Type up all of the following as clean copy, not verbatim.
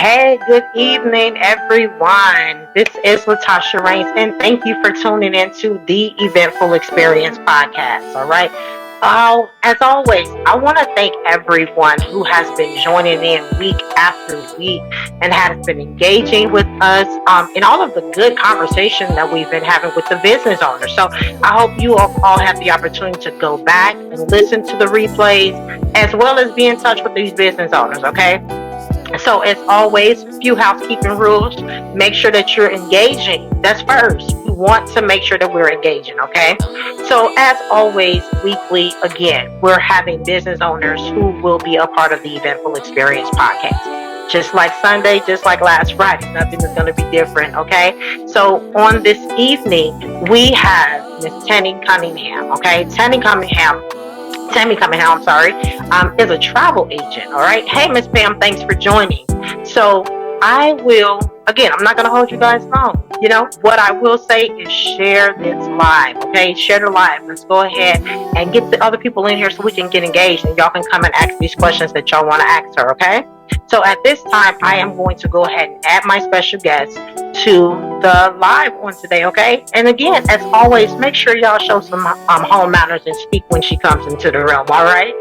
Hey, good evening, everyone. This is Latasha Rains, and thank you for tuning into the Eventful Experience podcast. All right. As always, I want to thank everyone who has been joining in week after week and has been engaging with us in all of the good conversation that we've been having with the business owners. So I hope you all have the opportunity to go back and listen to the replays as well as be in touch with these business owners. Okay. So, as always, few housekeeping rules. Make sure that you're engaging. That's first. We want to make sure that we're engaging, okay? So, as always, weekly, again, we're having business owners who will be a part of the Eventful Experience podcast. Just like Sunday, just like last Friday, nothing is going to be different, okay? So, on this evening, we have Miss Tammy Cunningham, okay? Tammy Cunningham, I'm sorry, is a travel agent. All right. Hey, Miss Pam, thanks for joining. So I will, again, I'm not going to hold you guys long. What I will say is share this live. Okay. Share the live. Let's go ahead and get the other people in here so we can get engaged and y'all can come and ask these questions that y'all want to ask her. Okay. So at this time, I am going to go ahead and add my special guest to the live on today, okay? And again, as always, make sure y'all show some home manners and speak when she comes into the room, all right?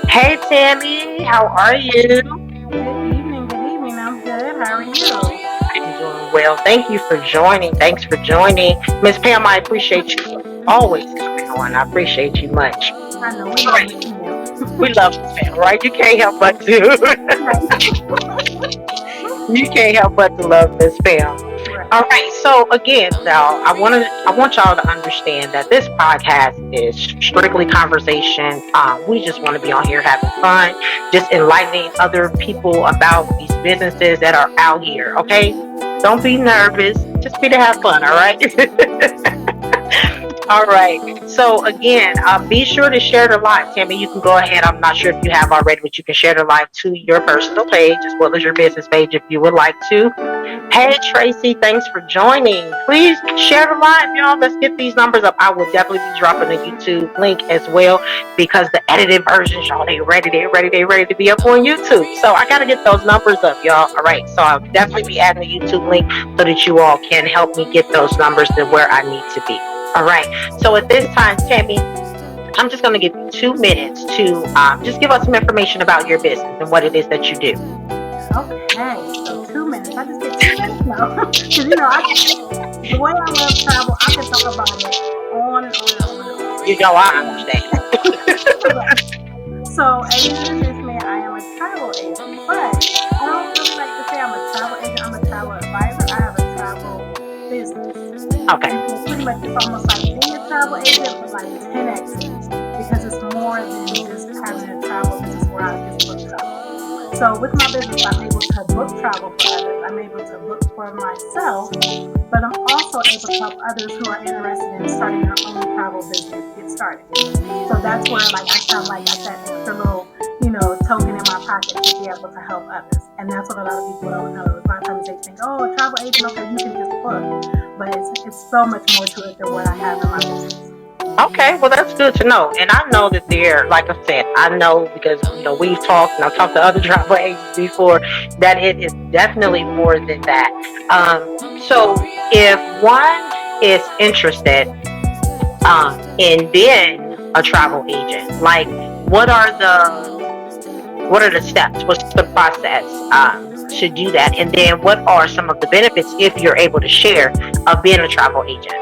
Hey, Tammy, how are you? Good evening. I'm good. How are you? I'm doing well. Thank you for joining. Thanks for joining. Miss Pam, I appreciate you always coming on. I appreciate you much. I know we love you. We love Miss Pam, right? You can't help but to. You can't help but to love Miss Pam. All right. So again, now I want y'all to understand that this podcast is strictly conversation. We just want to be on here having fun, just enlightening other people about these businesses that are out here. Okay. Don't be nervous. Just be to have fun. All right. All right. So again, be sure to share the live. Tammy, you can go ahead. I'm not sure if you have already, but you can share the live to your personal page as well as your business page if you would like to. Hey, Tracy, thanks for joining. Please share the live, y'all. Let's get these numbers up. I will definitely be dropping a YouTube link as well because the edited versions, y'all, they're ready to be up on YouTube. So I got to get those numbers up, y'all. All right. So I'll definitely be adding a YouTube link so that you all can help me get those numbers to where I need to be. All right. So at this time, Tammy, I'm just going to give you 2 minutes to just give us some information about your business and what it is that you do. Okay. So 2 minutes. I just get 2 minutes now. Because, the way I love travel, I can talk about it on and on and on and on. You know, I understand. So, as you just me, I am a travel agent. But I don't really like to say I'm a travel agent. I'm a travel advisor. I have a travel business. Okay. Pretty much it's almost like being a travel agent, but like 10x because it's more than just having a travel business where I just book travel. So with my business, I'm able to book travel for others. I'm able to book for myself, but I'm also able to help others who are interested in starting their own travel business get started. So that's where like I felt like I got extra little, token in my pocket to be able to help others. And that's what a lot of people don't know. A lot of times they think, oh, a travel agent, okay, you can just book. But it's so much more to it than what I have in my business. Okay, well that's good to know. And I know that like I said, I know because we've talked and I've talked to other travel agents before that it is definitely more than that. So if one is interested in being a travel agent, like what are the steps? What's the process to do that? And then what are some of the benefits if you're able to share of being a travel agent?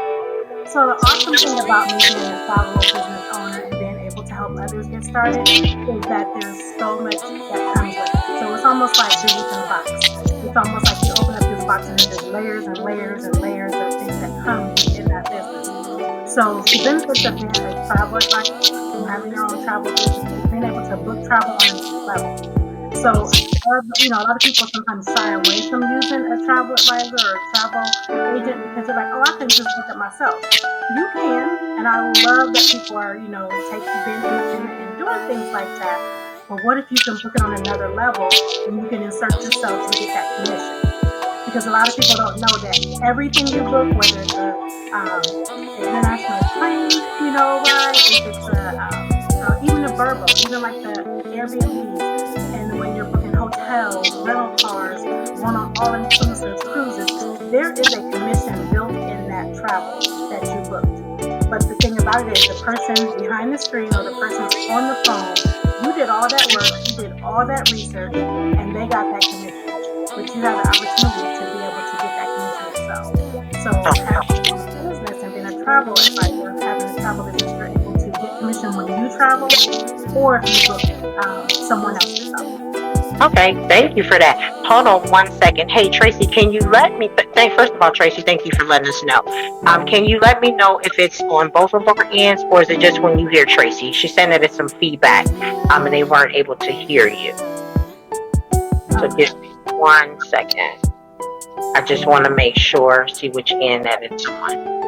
So the awesome thing about me being a travel business owner and being able to help others get started is that there's so much that comes with it. So it's almost like business in a box. It's almost like you open up this box and there's layers and layers and layers of things that come in that business. So the benefits of being a travel advisor and having your own travel business is being able to book travel on a level. So, a lot of people sometimes shy away from using a travel advisor or a travel agent because they're like, oh, I can just book it myself. You can, and I love that people are, being independent and doing things like that. But what if you can book it on another level and you can insert yourself and get that commission? Because a lot of people don't know that everything you book, whether it's the international plane, ride, if it's even the verbal, even like the Airbnbs, and when you're booking hotels, rental cars, going on all-inclusive cruises, there is a commission built in that travel that you booked. But the thing about it is the person behind the screen or the person on the phone, you did all that work, you did all that research, and they got that commission. But you have the opportunity to be able to get that commission yourself. So having a business and being a travel advisor, having a travel business, you're able to get commission when you travel or if you book someone else to travel. Okay, thank you for that. Hold on one second. Hey, Tracy, can you let me, first of all, Tracy, thank you for letting us know. Can you let me know if it's on both of our ends or is it just when you hear Tracy? She said that it's some feedback and they weren't able to hear you. So give me 1 second. I just want to make sure, see which end that it's on.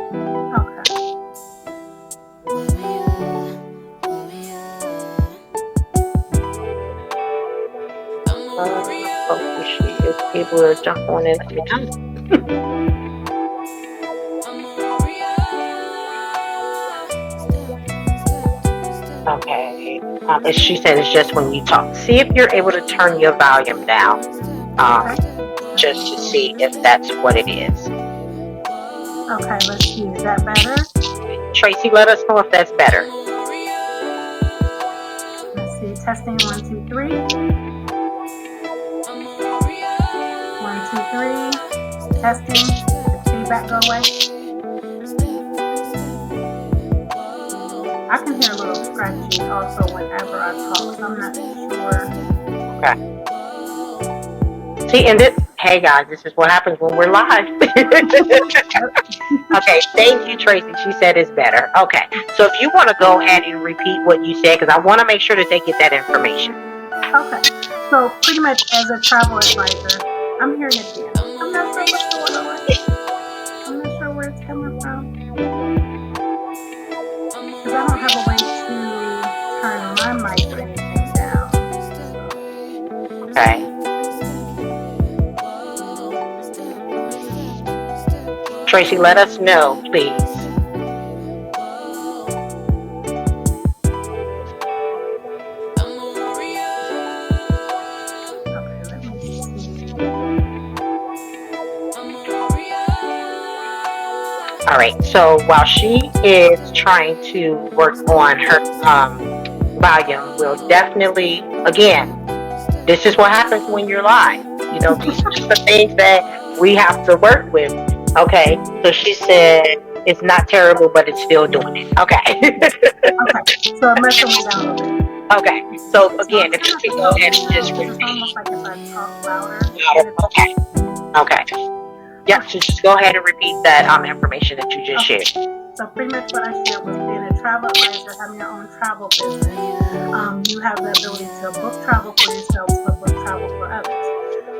Hopefully she is able to jump on and let me know. Okay. She said it's just when you talk. See if you're able to turn your volume down. Just to see if that's what it is. Okay, let's see. Is that better? Tracy, let us know if that's better. Let's see. Testing 1, 2, 3. 1, 2, 3. Testing. Did the feedback go away? I can hear a little scratchy also whenever I talk, so I'm not sure. Okay. See, and hey guys, this is what happens when we're live. Okay, thank you, Tracy. She said it's better. Okay, so if you want to go ahead and repeat what you said, because I want to make sure that they get that information. Okay, so pretty much as a travel advisor, I'm hearing it again. I'm not sure what's going on. I'm not sure where it's coming from. Because I don't have a way to turn my mic or anything down. Okay. Tracy, let us know, please. All right, so while she is trying to work on her volume, we'll definitely, again, this is what happens when you're live. You know, these are just the things that we have to work with. Okay, so she said it's not terrible, but it's still doing it. Okay. Okay, so I'm messing it down a little bit. Okay, so again, if you can go ahead and just repeat. It's almost like if I talk louder. Okay. Okay. Yeah, so just go ahead and repeat that information that you just shared. So pretty much what I shared was being a travel advisor, having your own travel business. You have the ability to book travel for yourselves, but book travel for others.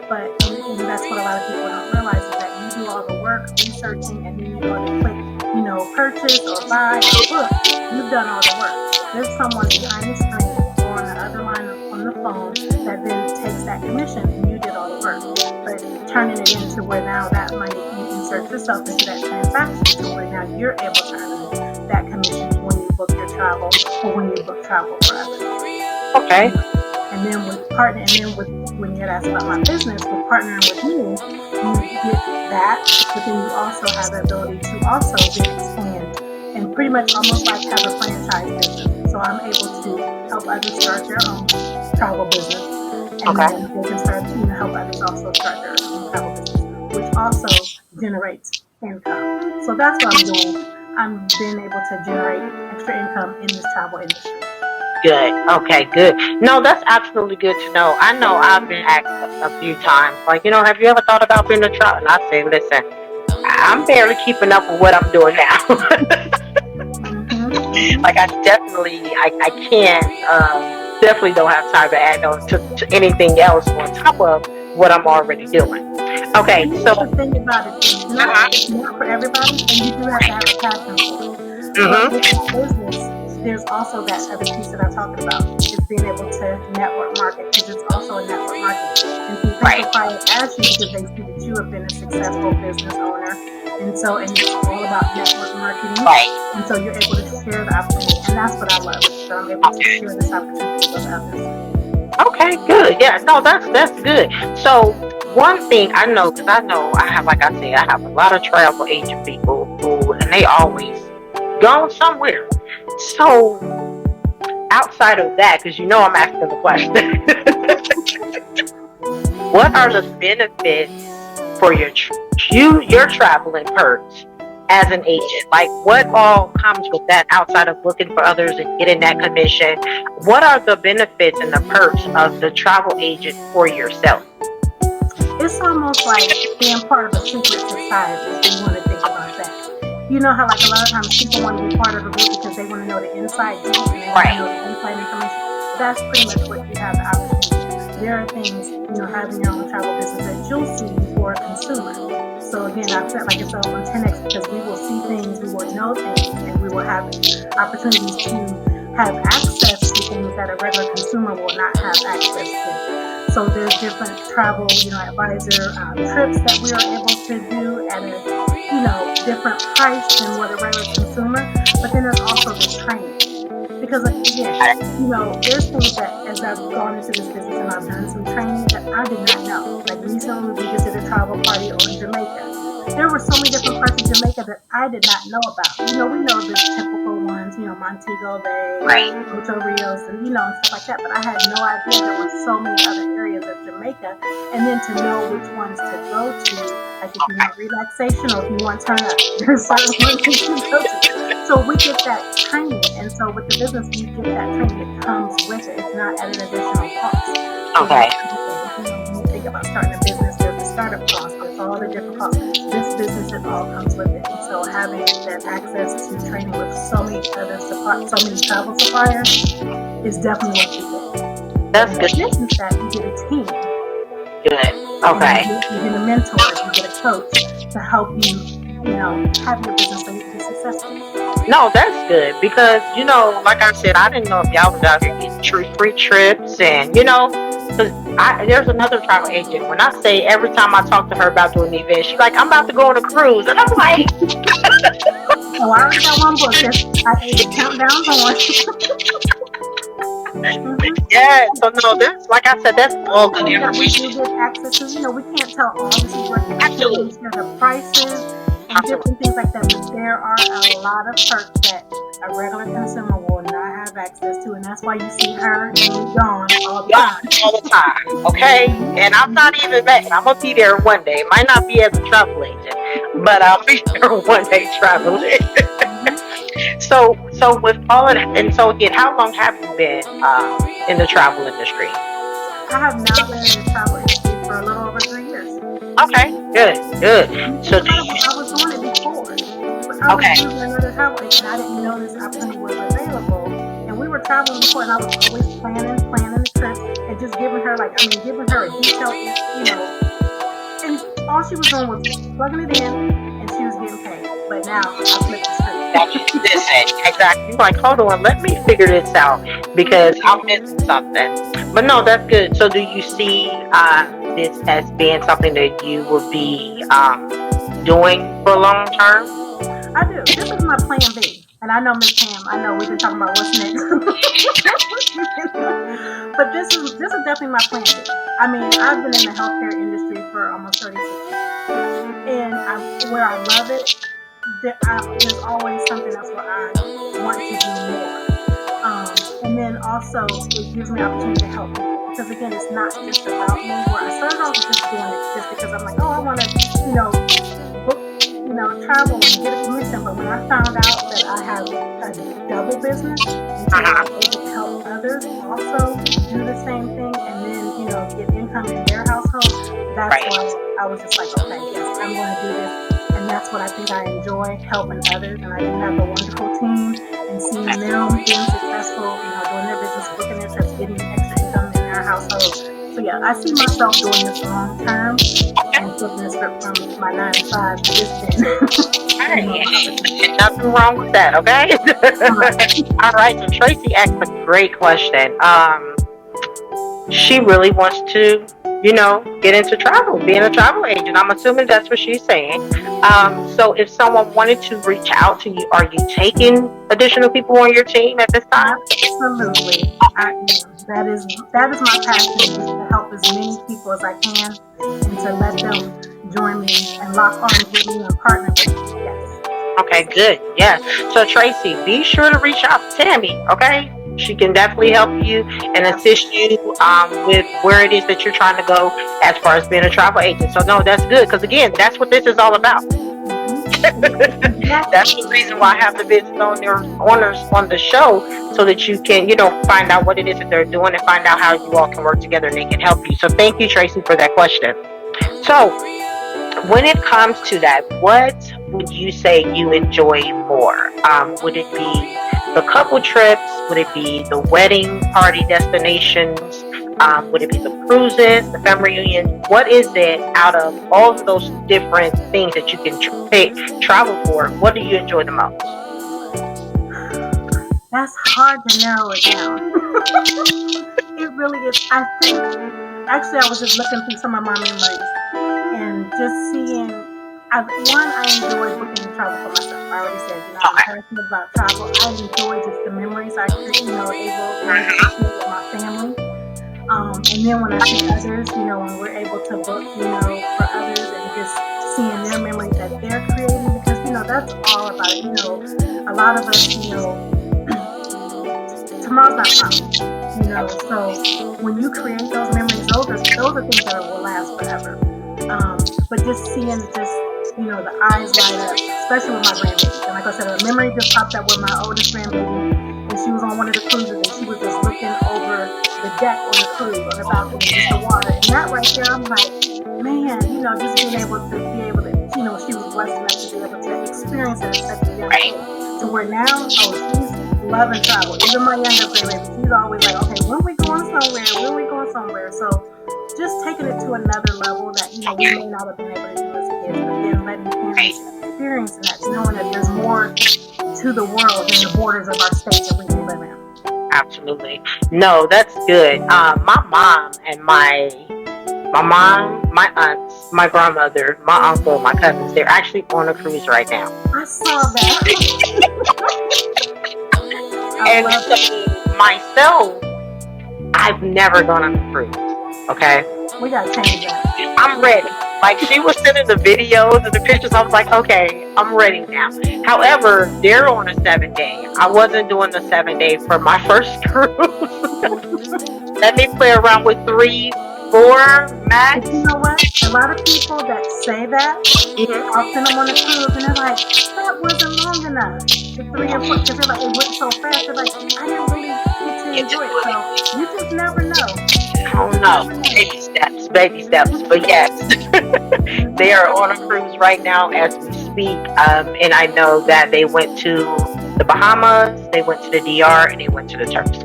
But and that's what a lot of people don't realize is that you do all the work, researching, and then you go to click, purchase or buy or book. You've done all the work. There's someone behind the screen or on the other line on the phone that then takes that commission, and you did all the work. But turning it into where now that money you insert yourself into that transaction to where now you're able to earn that commission when you book your travel or when you book travel for others. Okay. And then when you asked about my business, with partnering with me, you get that, but then you also have the ability to also then expand and pretty much almost like have a franchise business. So I'm able to help others start their own travel business. And then they can start to help others also start their own travel business, which also generates income. So that's what I'm doing. I'm being able to generate extra income in this travel industry. Good. Okay, good. No, that's absolutely good to know. I know I've been asked a few times, like, have you ever thought about being a travel? And I say, listen, I'm barely keeping up with what I'm doing now. Like, I can't, definitely don't have time to add on to anything else on top of what I'm already doing. Okay, so the thing about it is not for everybody, and you do have to have a passion for it. But with this business, there's also that other piece that I'm talking about, is being able to network market, because it's also a network market. And people probably ask you because they see that you have been a successful business owner, and it's all about network marketing. And so you're able to share the opportunity, and that's what I love. So I'm able to share this opportunity with others. Okay, Okay, good. Yeah, no, that's good. So one thing I know, because I know I have, like I said, I have a lot of travel agent people who, and they always gone somewhere. So outside of that, because you know I'm asking the question, what are the benefits for your traveling perks as an agent? Like what all comes with that outside of looking for others and getting that commission? What are the benefits and the perks of the travel agent for yourself? It's almost like being part of a secret society, if you want to think about that. You know how, like, a lot of times people want to be part of a group because they want to know the inside deep and they want to know Right. the inside information. That's pretty much what you have the opportunity. There are things, having your own travel business that you'll see before a consumer. So again, I've said, like, it's on 10x because we will see things, we will know things, and we will have opportunities to have access to things that a regular consumer will not have access to. So there's different travel, advisor trips that we are able to do at a, different price than what a regular consumer. But then there's also the training. Because again, there's things that as I've gone into this business and I've done some training that I did not know. Like recently we just did a travel party on Jamaica. There were so many different parts of Jamaica that I did not know about. We know the typical ones, Montego Bay, Right. Ocho Rios, and and stuff like that. But I had no idea there were so many other areas of Jamaica, and then to know which ones to go to, like if you want relaxation or if you want turn up, there's certain ones that you go to. So we get that training, and so with the business, you get that training. It comes with it. It's not at an additional cost. So Okay. when you think about starting a business, there's the startup cost. There's all the different costs. This business, it all comes with it. So having that access to training with so many travel suppliers is definitely what you get. That's And in good. addition to that, you get a team. Good. And Okay. you get a mentor, you get a coach to help you, have your business so you can be successful. No, that's good because like I said, I didn't know if y'all was out here getting free trips and because there's another travel agent. When I say every time I talk to her about doing the event, she's like, "I'm about to go on a cruise," and I'm like, Oh, I already got one book. The countdown's on. "Yeah." So no, that's like I said, that's all good That we do information. get access to. We can't tell all the secrets. I can't even Absolutely, share the prices and absolutely. different things like that. But there are a lot of perks that a regular consumer will not have access to, and that's why you see her and me gone all the Yeah, time. all the time. Okay, and I'm not even mad. I'm gonna be there one day. It might not be as a travel agent, but I'll be there one day traveling. So with all of that, and so again, how long have you been in the travel industry? I have now been in the travel industry for a little over 3 years. Okay, good, good. And the thing So do about it you? was I was doing it before, but I was Okay, using another travel agent. I didn't know this opportunity was available. And we were traveling before, and I was always planning the trip and just giving her, giving her a detailed, and all she was doing was plugging it in, and she was getting paid. But now I flipped the listen, script. exactly. You're like, hold on, let me figure this out because I'm missing something. But no, that's good. So do you see this as being something that you will be doing for long term? I do. This is my plan B. And I know, Miss Pam, I know we've been talking about what's next. But this is definitely my plan B. I mean, I've been in the healthcare industry for almost 36 years. And where I love it, there's always something else where I want to do more. And then also, it gives me opportunity to help people. Because again, it's not just about me. Where I started off just doing it just because I'm like, oh, I want to, book, travel and get a commission. But when I found out that I have a double business, and so I'm able to help others also do the same thing, and then get income in their household, that's Right. why I was just like, okay, yes, I'm going to do this, and that's what I think I enjoy, helping others, and I do have a wonderful team, and seeing them being successful, doing their business, booking their trips, getting extra income in their household. So yeah, I see myself doing this long term and flipping the script from my 9 to 5 to this Hey, then. ain't nothing wrong with that, okay? All right, so Tracy asked a great question. She really wants to, get into travel, being a travel agent. I'm assuming that's what she's saying. So if someone wanted to reach out to you, are you taking additional people on your team at this time? Absolutely, I am. that is my passion, is to help as many people as I can and to let them join me and lock arms with me and partner with me. Yes. Okay, good. Yeah. So Tracy, be sure to reach out to Tammy. Okay, she can definitely help you and assist you with where it is that you're trying to go as far as being a travel agent. So no, that's good because again, that's what this is all about. That's the reason why I have the business owners on the show so that you can, find out what it is that they're doing and find out how you all can work together and they can help you. So thank you, Tracy, for that question. So when it comes to that, what would you say you enjoy more? Would it be the couple trips? Would it be the wedding party destinations? Would it be the cruises, the family reunion? What is it out of all of those different things that you can travel for? What do you enjoy the most? That's hard to narrow it down. It really is. I think, actually, I was just looking through some of my memories and just seeing. I enjoy booking travel for myself. I already said, I'm passionate about travel. I enjoy just the memories I create, able to share with my family. And then when I see others, when we're able to book, for others and just seeing their memories that they're creating, because, that's all about it. A lot of us, tomorrow's not promised, so when you create those memories, those are things that will last forever. But just seeing the eyes light up, especially with my grandbaby. And like I said, a memory just popped up with my oldest grandbaby, and she was on one of the cruises, and she was just looking over the deck on the cruise, on the balcony, just the water. And that right there, I'm like, man, just being able to she was blessed enough to be able to experience it at such a young age. To where now, she's loving travel. Even my younger grandbaby, she's always like, okay, when we going somewhere? So just taking it to another level that, we may not have been able to do as kids, but then letting parents experience that, knowing that there's more to the world than the borders of our state that we may live in. Absolutely. No, that's good. My mom and my aunts, my grandmother, my uncle, my cousins, they're actually on a cruise right now. I saw that. And so myself, I've never gone on a cruise. Okay? We gotta change that. I'm ready. Like, she was sending the videos and the pictures. I was like, okay, I'm ready now. However, they're on a 7-day. I wasn't doing the 7-day for my first cruise. Let me play around with 3, 4 max. But you know what? A lot of people that say that, I'll send them on a cruise and they're like, that wasn't long enough. The 3 or 4, because they're like, it went so fast. They're like, I didn't really get to enjoy it. So you just never know. Oh no, baby steps. But yes, they are on a cruise right now as we speak. And I know that they went to the Bahamas, they went to the DR, and they went to the Turks.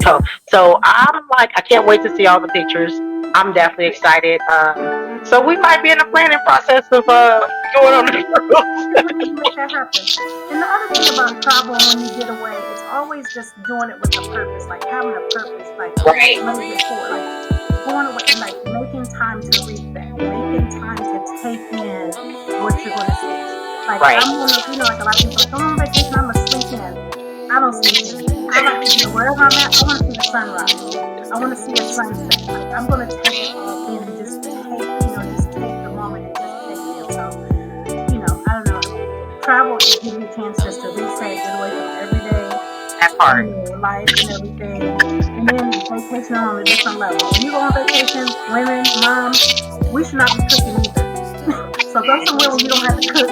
So I'm like, I can't wait to see all the pictures. I'm definitely excited. So we might be in the planning process of going on the cruise. Make that happen. And the other thing about travel when you get away, it's always just doing it with a purpose, like having a purpose, like what is it for, like going away, like making time to read that, making time to take in what you're going to see. Like I'm gonna, like a lot of people like, I'm on vacation, I'm gonna sleep in. I don't sleep in. I like to, wherever I'm at, I want to see the sunrise. I want to see a sunset. Like I'm gonna take it all in and just take the moment and just take it in. So, I don't know. Travel gives you a chance just to reset, get away from everyday life and everything. And then vacation on a different level. When you go on vacation, women, moms, we should not be cooking either. So go somewhere where you don't have to cook.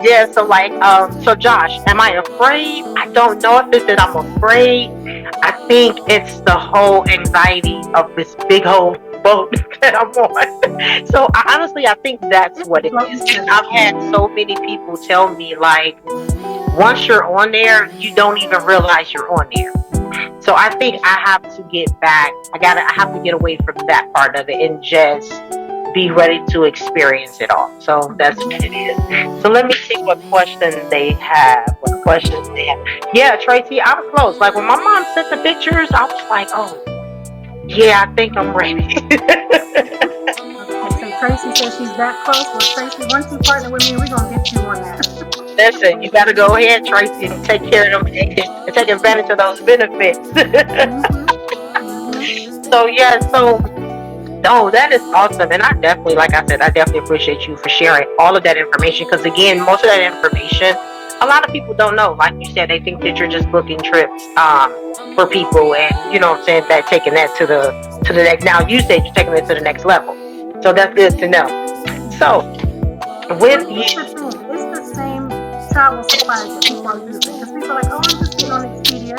Yeah, so Josh, am I afraid? I don't know if it's that I'm afraid. I think it's the whole anxiety of this big old boat that I'm on. So I think that's what it is. And I've had so many people tell me, like, once you're on there, you don't even realize you're on there. So I think I have to get back. I have to get away from that part of it and just be ready to experience it all. So that's what it is. So let me see what questions they have. Yeah, Tracy, I was close. Like when my mom sent the pictures, I was like, oh, yeah, I think I'm ready. Okay, so Tracy says she's that close. Well, Tracy, once you partner with me, we're going to get you on that. Listen, you got to go ahead, Tracy, and take care of them and take advantage of those benefits. Mhm. Mhm. So yeah, so no, that is awesome, and I definitely, like I said, I definitely appreciate you for sharing all of that information. Because again, most of that information, a lot of people don't know. Like you said, they think that you're just booking trips for people, and you know what I'm saying, that taking that to the next. Now you said you're taking it to the next level, so that's good to know. So Well, with here's you, the thing. It's the same travel supplies that people are using. Because people are like, oh, I'm just getting on Expedia.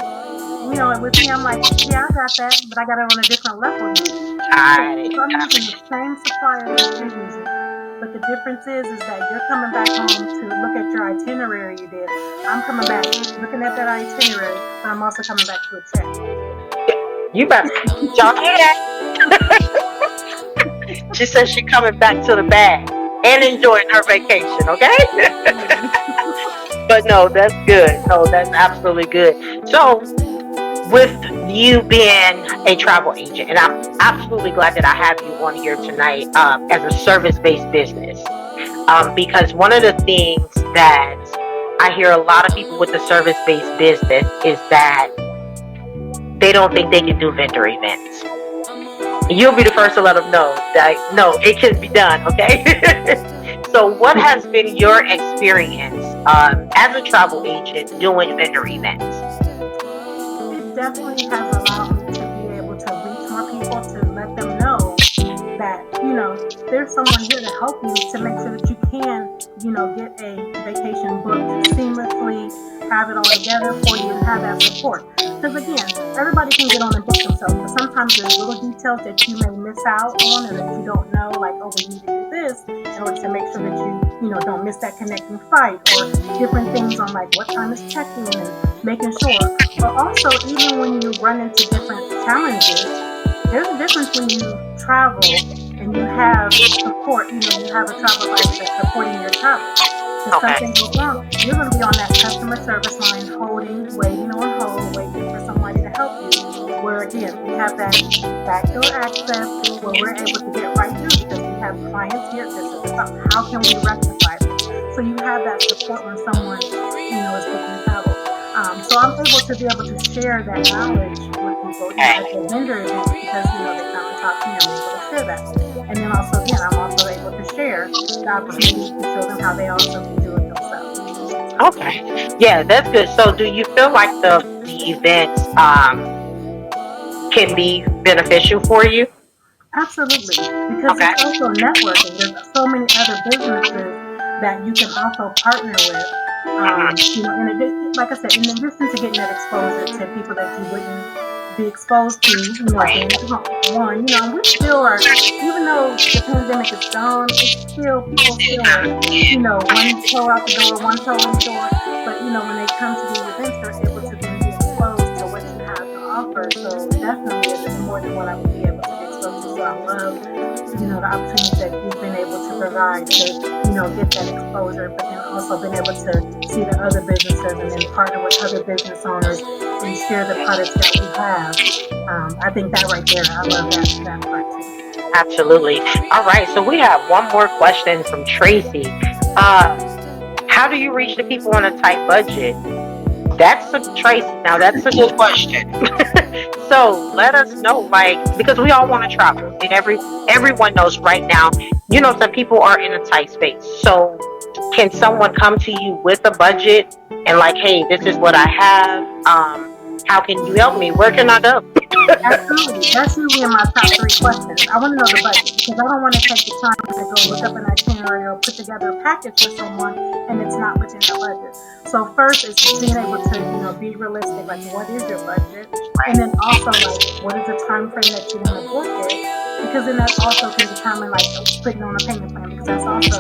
You know, and with me, I'm like, yeah, I got that, but I got it on a different level than you. I So I'm using the same supplier that you're using. But the difference is that you're coming back home to look at your itinerary you did. I'm coming back looking at that itinerary, but I'm also coming back to a check. you better, y'all hear that? She says she coming back to the bag and enjoying her vacation. Okay. But no, that's good. No, that's absolutely good. So, with you being a travel agent, and I'm absolutely glad that I have you on here tonight as a service based business, because one of the things that I hear a lot of people with the service based business is that they don't think they can do vendor events. You'll be the first to let them know that no, it can be done. Okay. So, what has been your experience as a travel agent doing vendor events? It definitely has allowed me to be able to reach more people to let them know that, there's someone here to help you to make sure that you can, get a vacation booked seamlessly, have it all together for you, and have that support. Because again, everybody can get on and book themselves, but sometimes there's little details that you may miss out on or that you don't know, like, oh, we need to do this in order to make sure that don't miss that connecting flight or different things on like what time is check-in and making sure. But also, even when you run into different challenges, there's a difference when you travel and you have support. You have a travel advisor that's supporting your travel. If Okay. something goes wrong, you're going to be on that customer service line, holding, waiting on hold, waiting for somebody to help you. Where again, we have that backdoor access where we're able to get right through because we have clients here. This is about how can we rectify this. So you have that support when someone is booking travel. So I'm able to be able to share that knowledge with people, at the vendor events because they come and talk to me. I'm able to share that, and then also again, I'm also able to share the opportunity to show them how they also can do it themselves. Okay. Yeah, that's good. So, do you feel like the events can be beneficial for you? Absolutely, because Okay. it's also networking. There's so many other businesses that you can also partner with. In addition, like I said, in addition to getting that exposure to people that you wouldn't be exposed to, being at home. One, and we still are, even though the pandemic is gone, it's still people still are, one toe out the door, one toe in the door. But when they come to these events, they're able to then be exposed to what you have to offer. So definitely, it's more than what I would be able to be exposed to. So I love, the opportunities that you've been able to provide to, get that exposure, but then also been able to see the other businesses and then partner with other business owners and share the products that we have. I think that right there, I love that part too. Absolutely. All right. So we have one more question from Tracy. How do you reach the people on a tight budget? That's a Tracy. Now that's a good question. So let us know, like, because we all want to travel, and everyone knows right now. Some people are in a tight space. So, can someone come to you with a budget and like, hey, this is what I have. How can you help me? Where can I go? Absolutely. That's usually in my top three questions. I want to know the budget because I don't want to take the time to go look up an itinerary or put together a package for someone and it's not within their budget. So first is being able to, be realistic, like what is your budget? And then also like what is the time frame that you want to book it? Because then that also can determine like putting on a payment plan because that's also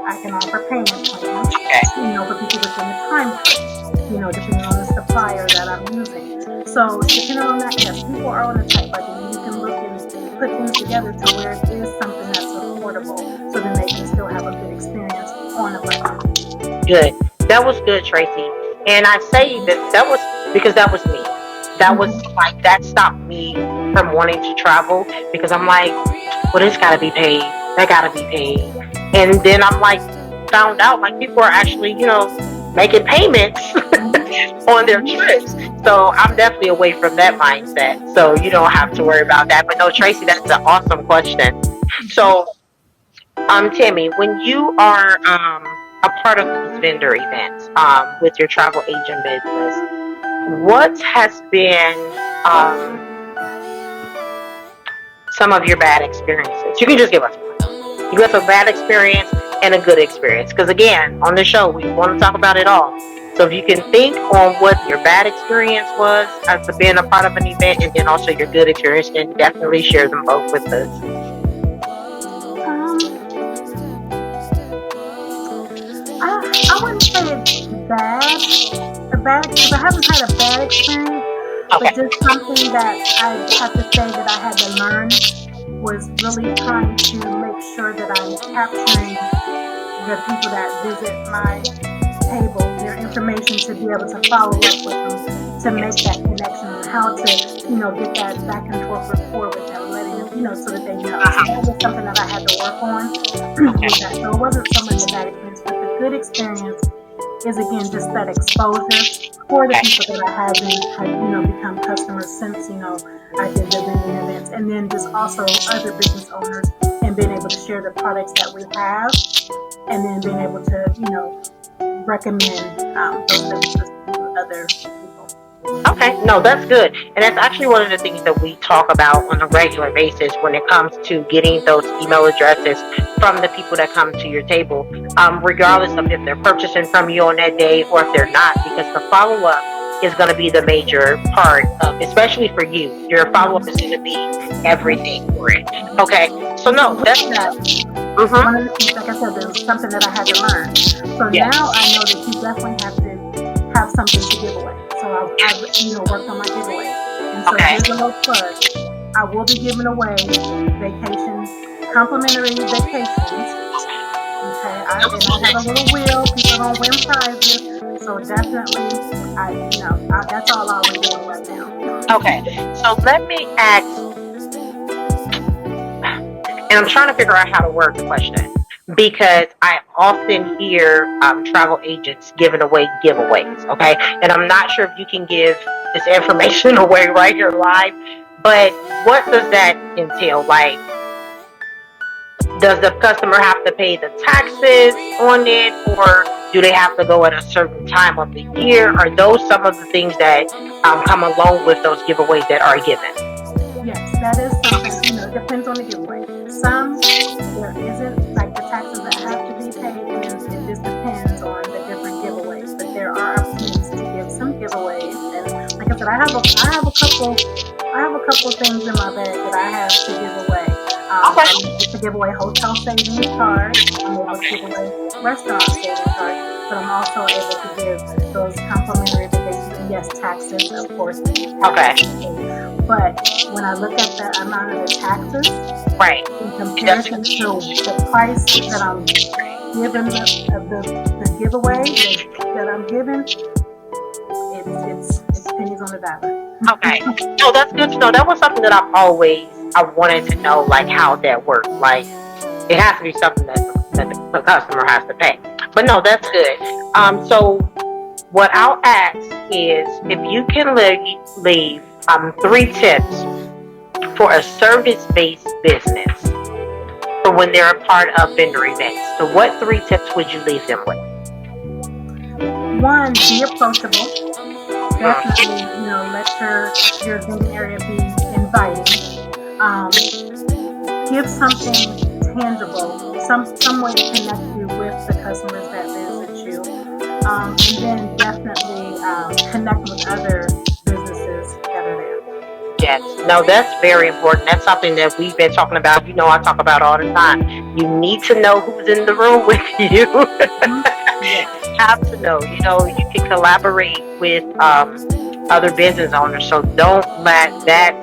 I can offer payment plans, for people within the time frame, depending on the supplier that I'm using. So depending on that, yes, people are on a tight budget, and you can look and put things together to where it is something that's affordable, so then they can still have a good experience on a budget. Good. That was good, Tracy. And I say that was because that was me. That was Mm-hmm. like that stopped me from wanting to travel because I'm like, well, this gotta be paid. That gotta be paid. And then I'm like, found out like people are actually, making payments Mm-hmm. on their trips. So I'm definitely away from that mindset. So you don't have to worry about that. But no, Tracy, that's an awesome question. So, Tammy, when you are a part of these vendor events with your travel agent business, what has been some of your bad experiences? You can just give us one. You have a bad experience and a good experience. Because again, on the show, we want to talk about it all. So if you can think on what your bad experience was as being a part of an event, and then also your good experience, then definitely share them both with us. Um, I wouldn't say it's bad because I haven't had a bad experience, Okay. but just something that I have to say that I had to learn was really trying to make sure that I'm capturing the people that visit my table, their information to be able to follow up with them, to make Yes. that connection and how to, get that back and forth rapport with them, letting them, so that they know. So that was something that I had to work on with that. So it wasn't so much a bad experience, but the good experience is again just that exposure for the Okay. people that I have become customers since, I did the vending events, and then just also other business owners and being able to share the products that we have and then being able to, recommend those businesses to other people. Okay, no, that's good. And that's actually one of the things that we talk about on a regular basis when it comes to getting those email addresses from the people that come to your table, regardless of if they're purchasing from you on that day or if they're not, because the follow up is going to be the major part of, especially for you. Your follow up is going to be everything for it. Okay, so And so no, with that's that, one of mm-hmm. the things, like I said, there was something that I had to learn. So Yeah. now I know that you definitely have to have something to give away. So I've worked on my giveaways. And so Okay. here's a little plug. I will be giving away complimentary vacations. Okay, I have a little wheel. People are gonna win prizes. So definitely, that's all I'll reveal right now. Okay. So let me ask, and I'm trying to figure out how to word the question because I often hear travel agents giving away giveaways. Okay, and I'm not sure if you can give this information away right here live, but what does that entail? Like, does the customer have to pay the taxes on it, or do they have to go at a certain time of the year? Are those some of the things that come along with those giveaways that are given? Yes, that is something, it depends on the giveaway. Some, there isn't, like the taxes that have to be paid, and then it just depends on the different giveaways. But there are opportunities to give some giveaways. And like I said, I have a couple things in my bag that I have to give away. I'm Okay. able to give away hotel savings cards. I'm able to give away restaurant savings cards. But I'm also able to give those complimentary vacations. And yes, taxes, of course, have to Okay. be paid. But when I look at the amount of the taxes Right. in It does. comparison to the price that I'm giving the giveaway that I'm giving, it's pennies on the dollar. Okay. No, that's good to know. That was something that I wanted to know, like how that works. Like it has to be something that the customer has to pay. But no, that's good. So what I'll ask is if you can leave 3 tips for a service-based business for when they're a part of vendor events. So what 3 tips would you leave them with? One, be approachable. Definitely, let your vending area be inviting. Um, give something tangible, some way to connect you with the customers that visit you, and then definitely connect with other businesses that are there. Yes, no, that's very important. That's something that we've been talking about. You know, I talk about all the time. You need to know who's in the room with you. Mhm. Yes. You have to know. You know, you can collaborate with other business owners. So don't let that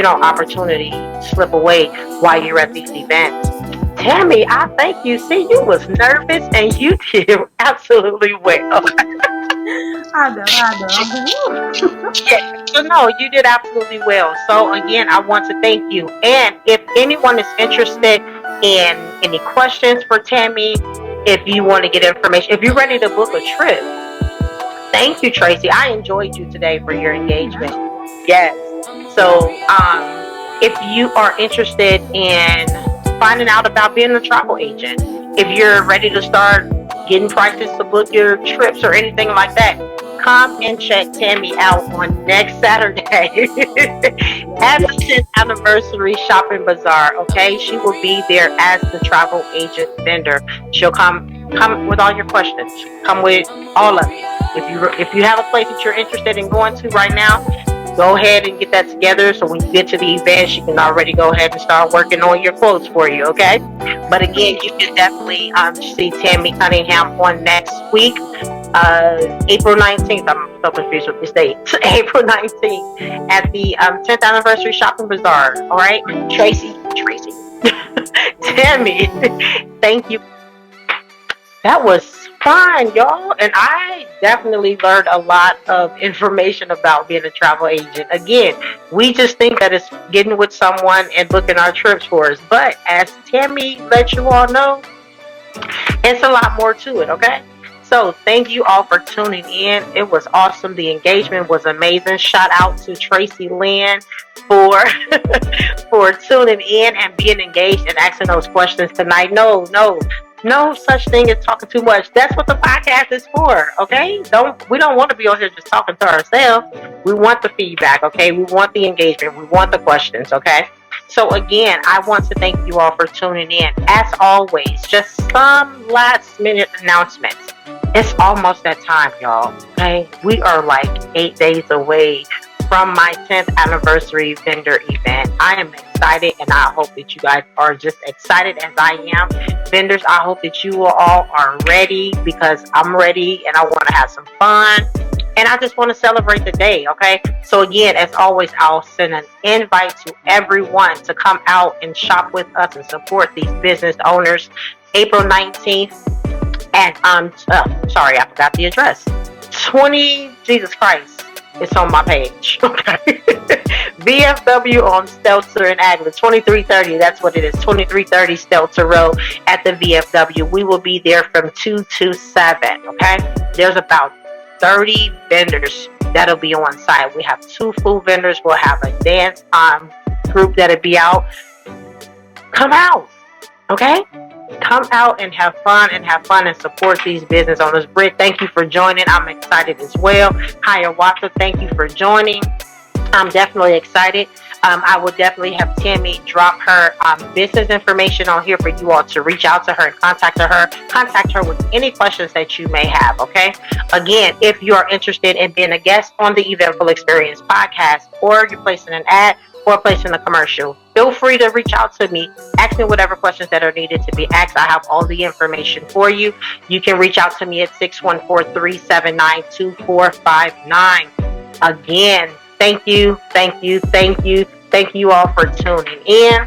opportunity slip away while you're at these events. Tammy, I thank you. See, you was nervous and you did absolutely well. I know. Yeah, so no, you did absolutely well. So again, I want to thank you. And if anyone is interested in any questions for Tammy, if you want to get information, if you're ready to book a trip, Thank you, Tracy. I enjoyed you today for your engagement. Yeah. Yes. So, if you are interested in finding out about being a travel agent, if you're ready to start getting prices to book your trips or anything like that, come and check Tammy out on next Saturday Yeah. at the 10th anniversary shopping bazaar. Okay, she will be there as the travel agent vendor. She'll come with all your questions. Come with all of it. If you have a place that you're interested in going to right now, go ahead and get that together so when you get to the event, she can already go ahead and start working on your quotes for you, okay? But again, you can definitely see Tammy Cunningham on next week, April 19th. I'm so confused with this date. April 19th at the 10th anniversary shopping bazaar. All right, Tracy, Tammy, thank you. That was fun, y'all. And I definitely learned a lot of information about being a travel agent. Again, we just think that it's getting with someone and booking our trips for us. But as Tammy let you all know, it's a lot more to it, okay? So thank you all for tuning in. It was awesome. The engagement was amazing. Shout out to Tracy Lynn for for tuning in and being engaged and asking those questions tonight. No such thing as talking too much. That's what the podcast is for, okay? We don't want to be on here just talking to ourselves. We want the feedback, okay? We want the engagement. We want the questions, okay? So again, I want to thank you all for tuning in. As always, just some last minute announcements. It's almost that time, y'all. Okay, we are like 8 days away from my 10th anniversary vendor event. I am excited, and I hope that you guys are just excited as I am. Vendors, I hope that you all are ready because I'm ready, and I want to have some fun. And I just want to celebrate the day, okay? So again, as always, I'll send an invite to everyone to come out and shop with us and support these business owners. April 19th, and sorry, I forgot the address. 20, Jesus Christ, it's on my page, okay? VFW on Stelter and Agler, 2330, that's what it is, 2330 Stelter Road at the VFW. We will be there from 2 to 7, okay? There's about 30 vendors that'll be on site. We have 2 food vendors. We'll have a dance group that'll be out. Come out, okay? Come out and have fun and support these business owners. Britt, thank you for joining. I'm excited as well. Hiawatha, thank you for joining. I'm definitely excited. I will definitely have Tammy drop her business information on here for you all to reach out to her and contact her with any questions that you may have, okay? Again, if you are interested in being a guest on the Eventful Experience podcast, or you're placing an ad or placing a commercial, feel free to reach out to me. Ask me whatever questions that are needed to be asked. I have all the information for you. You can reach out to me at 614-379-2459. Again, thank you all for tuning in.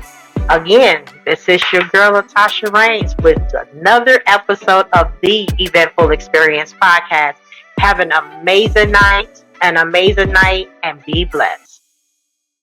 Again, this is your girl, Latasha Rains, with another episode of the Eventful Experience podcast. Have an amazing night, and be blessed.